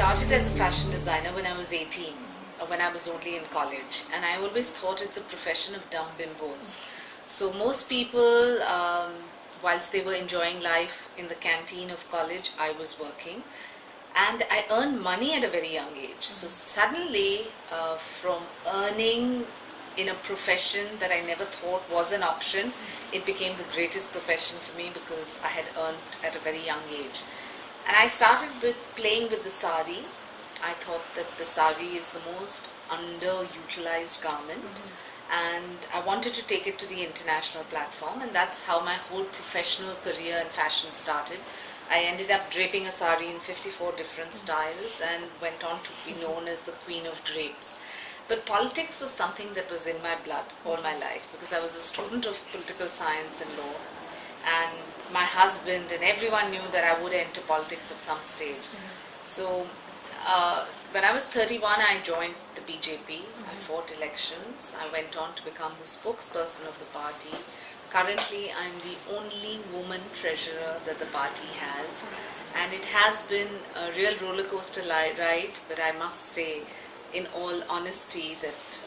started as a fashion designer when I was 18, when I was only in college, and I always thought it's a profession of dumb bimbos. So most people, whilst they were enjoying life in the canteen of college, I was working, and I earned money at a very young age. So suddenly, from earning in a profession that I never thought was an option, it became the greatest profession for me because I had earned at a very young age. And I started with playing with the sari. I thought that the sari is the most underutilized garment, and I wanted to take it to the international platform, and that's how my whole professional career in fashion started. I ended up draping a sari in 54 different styles and went on to be known as the Queen of Drapes. But politics was something that was in my blood all my life because I was a student of political science and law, and my husband and everyone knew that I would enter politics at some stage. So when I was 31, I joined the BJP. I fought elections. I went on to become the spokesperson of the party. Currently, I'm the only woman treasurer that the party has, and it has been a real roller coaster ride, but I must say, in all honesty, that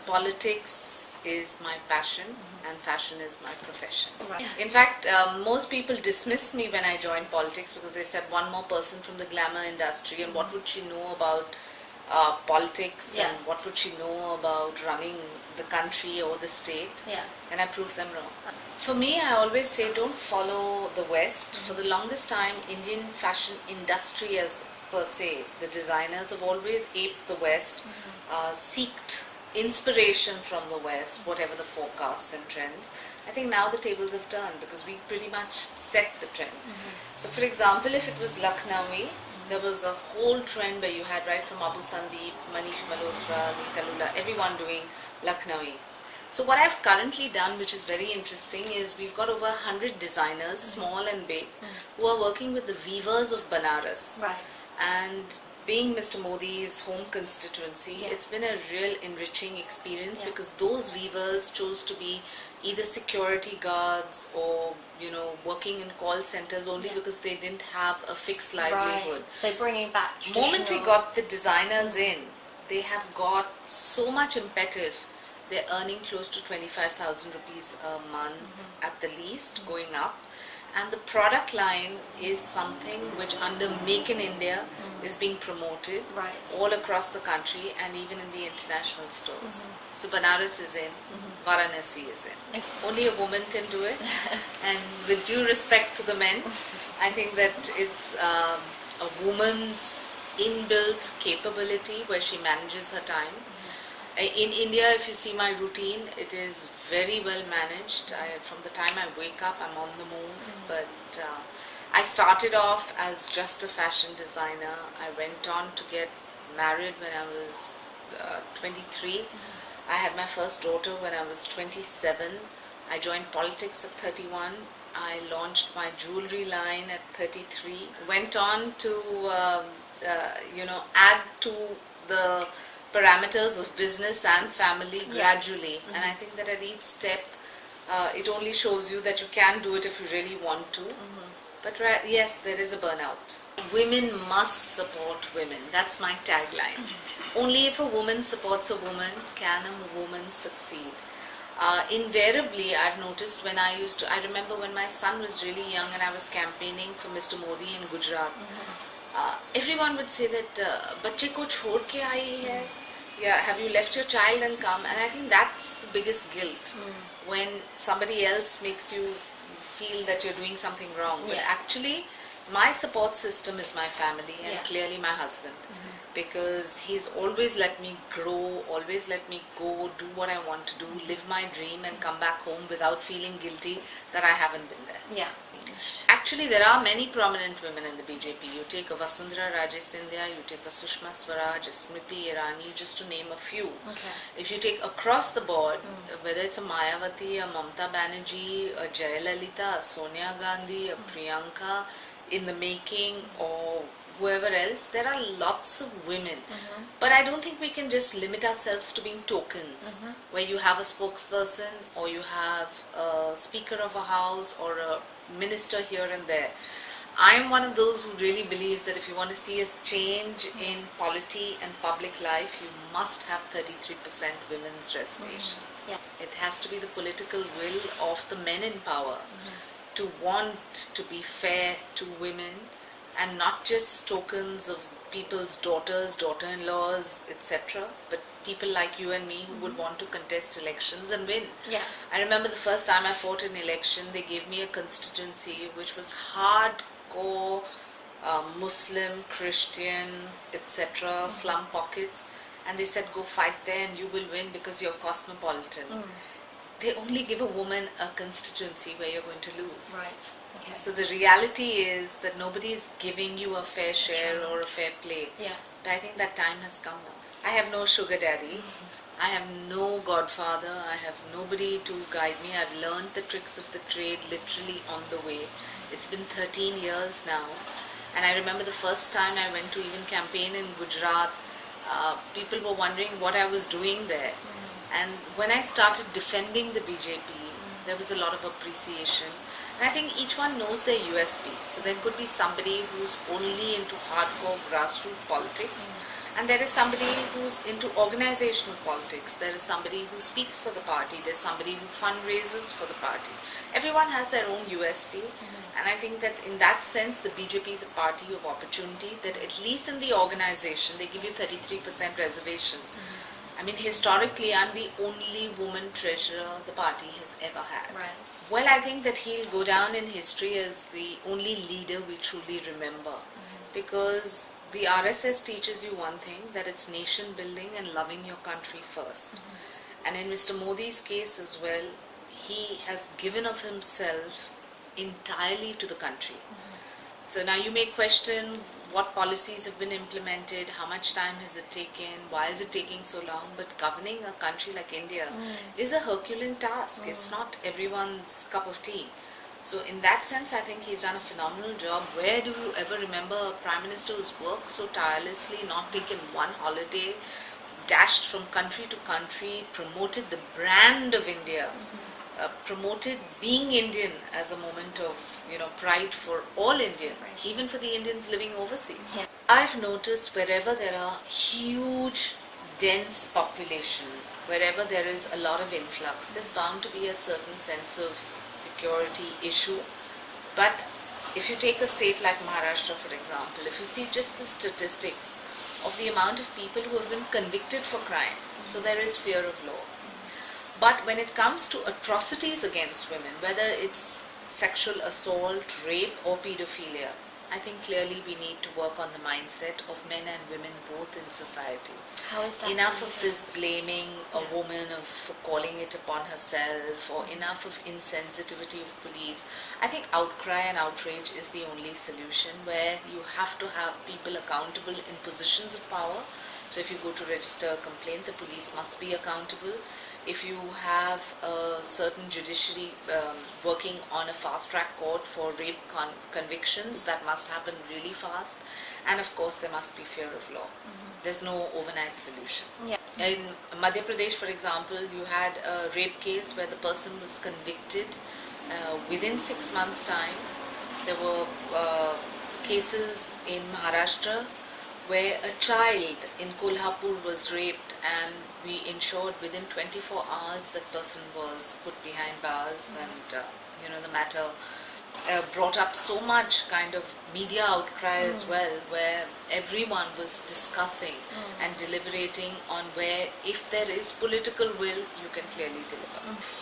politics is my passion and fashion is my profession. Right. In fact, most people dismissed me when I joined politics because they said one more person from the glamour industry, and what would she know about politics, and what would she know about running the country or the state? And I proved them wrong. For me, I always say don't follow the West. For the longest time, Indian fashion industry as per se, the designers have always aped the West, seeked inspiration from the West, whatever the forecasts and trends. I think now the tables have turned because we pretty much set the trend. So for example, if it was Lucknowi, there was a whole trend where you had right from Abu Sandeep, Manish Malhotra, Neeta Lula, everyone doing Lucknowi. So what I've currently done, which is very interesting, is we've got over 100 designers, small and big, who are working with the weavers of Banaras. Right. And being Mr. Modi's home constituency, it's been a real enriching experience because those weavers chose to be either security guards or, you know, working in call centers only because they didn't have a fixed livelihood. Right. So bringing back The traditional... moment we got the designers in, they have got so much impetus. They're earning close to 25,000 rupees a month at the least, going up. And the product line is something which under Make in India is being promoted all across the country and even in the international stores. So Banaras is in, Varanasi is in. Only a woman can do it. And with due respect to the men, I think that it's a woman's inbuilt capability where she manages her time. In India, if you see my routine, it is very well managed. From the time I wake up, I'm on the move. But I started off as just a fashion designer. I went on to get married when I was 23. I had my first daughter when I was 27. I joined politics at 31. I launched my jewelry line at 33. Went on to, add to the parameters of business and family gradually, and I think that at each step it only shows you that you can do it if you really want to. But yes, there is a burnout. Women must support women. That's my tagline. Only if a woman supports a woman can a woman succeed. Invariably, I've noticed when I remember when my son was really young and I was campaigning for Mr. Modi in Gujarat. Everyone would say that बच्चे को छोड़ के आई है, yeah, have you left your child and come? And I think that's the biggest guilt when somebody else makes you feel that you're doing something wrong. But actually, my support system is my family and clearly my husband, because he's always let me grow, always let me go, do what I want to do, live my dream and come back home without feeling guilty that I haven't been there. Actually, there are many prominent women in the BJP. You take a Vasundhara Raje Scindia, you take a Sushma Swaraj, a Smriti Irani, just to name a few. If you take across the board, whether it's a Mayawati, a Mamata Banerjee, a Jayalalitha, a Sonia Gandhi, a Priyanka in the making, or whoever else, there are lots of women. But I don't think we can just limit ourselves to being tokens, where you have a spokesperson or you have a speaker of a house or a minister here and there. I'm one of those who really believes that if you want to see a change in polity and public life, you must have 33% women's reservation. Yeah. It has to be the political will of the men in power to want to be fair to women, and not just tokens of people's daughters, daughter-in-laws, etc., but people like you and me who would want to contest elections and win. Yeah. I remember the first time I fought an election, they gave me a constituency which was hardcore Muslim, Christian, etc., slum pockets, and they said go fight there and you will win because you're cosmopolitan. They only give a woman a constituency where you're going to lose. Right. Okay. So the reality is that nobody is giving you a fair share or a fair play. Yeah. But I think that time has come now. I have no sugar daddy. I have no godfather. I have nobody to guide me. I've learned the tricks of the trade literally on the way. It's been 13 years now. And I remember the first time I went to even campaign in Gujarat, people were wondering what I was doing there. And when I started defending the BJP, there was a lot of appreciation. And I think each one knows their USP. So there could be somebody who's only into hardcore grassroots politics, and there is somebody who's into organizational politics. There is somebody who speaks for the party. There's somebody who fundraises for the party. Everyone has their own USP. And I think that in that sense, the BJP is a party of opportunity, that at least in the organization, they give you 33% reservation. I mean, historically, I'm the only woman treasurer the party has ever had. Right. Well, I think that he'll go down in history as the only leader we truly remember. Because the RSS teaches you one thing, that it's nation building and loving your country first. And in Mr. Modi's case as well, he has given of himself entirely to the country. So now you may question what policies have been implemented, how much time has it taken, why is it taking so long, but governing a country like India is a Herculean task. It's not everyone's cup of tea. So in that sense, I think he's done a phenomenal job. Where do you ever remember a Prime Minister who's worked so tirelessly, not taken one holiday, dashed from country to country, promoted the brand of India, promoted being Indian as a moment of pride for all Indians, even for the Indians living overseas. Yeah. I've noticed wherever there are huge, dense population, wherever there is a lot of influx, there's bound to be a certain sense of security issue. But if you take a state like Maharashtra, for example, if you see just the statistics of the amount of people who have been convicted for crimes, so there is fear of law. But when it comes to atrocities against women, whether it's sexual assault, rape or pedophilia, I think clearly we need to work on the mindset of men and women both in society. How is that? Enough of this blaming a woman for calling it upon herself, or enough of insensitivity of police. I think outcry and outrage is the only solution, where you have to have people accountable in positions of power. So if you go to register a complaint, the police must be accountable. If you have a certain judiciary working on a fast-track court for rape convictions, that must happen really fast. And of course, there must be fear of law. There's no overnight solution. Yeah. In Madhya Pradesh, for example, you had a rape case where the person was convicted within 6 months' time. There were cases in Maharashtra where a child in Kolhapur was raped, and we ensured within 24 hours that person was put behind bars. And the matter brought up so much kind of media outcry as well, where everyone was discussing and deliberating on where, if there is political will, you can clearly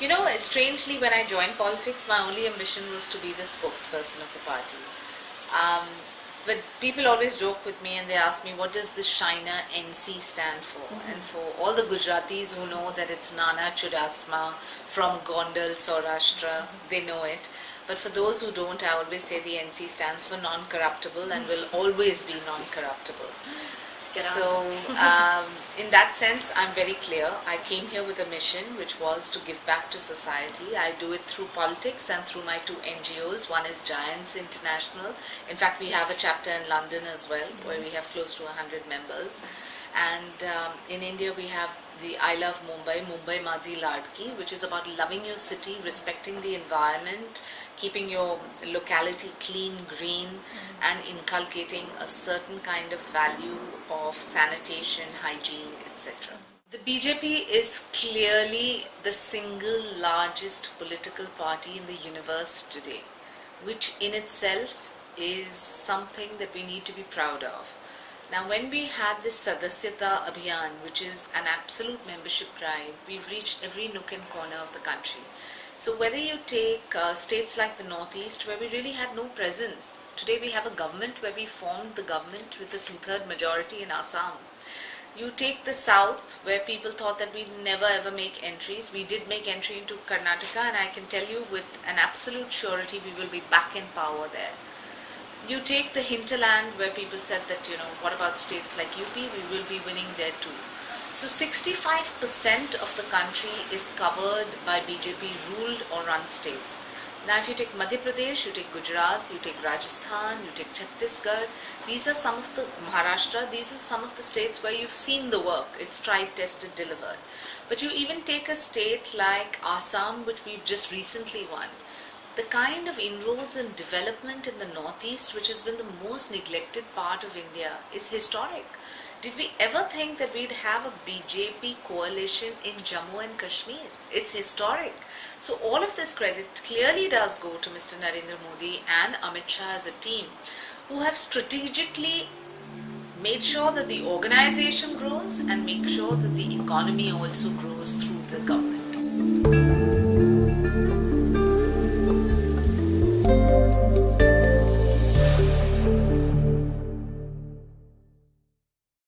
deliver. Strangely, when I joined politics, my only ambition was to be the spokesperson of the party. But people always joke with me and they ask me, what does this Shaina NC stand for? And for all the Gujaratis who know that it's Nana Chudasma from Gondal, Saurashtra, they know it. But for those who don't, I always say the NC stands for non-corruptible and will always be non-corruptible. So, in that sense, I'm very clear. I came here with a mission, which was to give back to society. I do it through politics and through my 2 NGOs. One is Giants International. In fact, we have a chapter in London as well, where we have close to 100 members. And in India, we have the I Love Mumbai, Mumbai Mazi Ladki, which is about loving your city, respecting the environment, keeping your locality clean, green, and inculcating a certain kind of value of sanitation, hygiene, etc. The BJP is clearly the single largest political party in the universe today, which in itself is something that we need to be proud of. Now, when we had this Sadasyata Abhiyan, which is an absolute membership drive, we've reached every nook and corner of the country. So whether you take states like the Northeast, where we really had no presence, today we have a government where we formed the government with a two-third majority in Assam. You take the South, where people thought that we'd never ever make entries. We did make entry into Karnataka, and I can tell you with an absolute surety we will be back in power there. You take the hinterland, where people said that, what about states like UP? We will be winning there too. So 65% of the country is covered by BJP ruled or run states. Now if you take Madhya Pradesh, you take Gujarat, you take Rajasthan, you take Chhattisgarh, these are some of the Maharashtra, these are some of the states where you've seen the work. It's tried, tested, delivered. But you even take a state like Assam, which we've just recently won. The kind of inroads and development in the Northeast, which has been the most neglected part of India, is historic. Did we ever think that we'd have a BJP coalition in Jammu and Kashmir? It's historic. So all of this credit clearly does go to Mr. Narendra Modi and Amit Shah as a team, who have strategically made sure that the organization grows and make sure that the economy also grows through the government.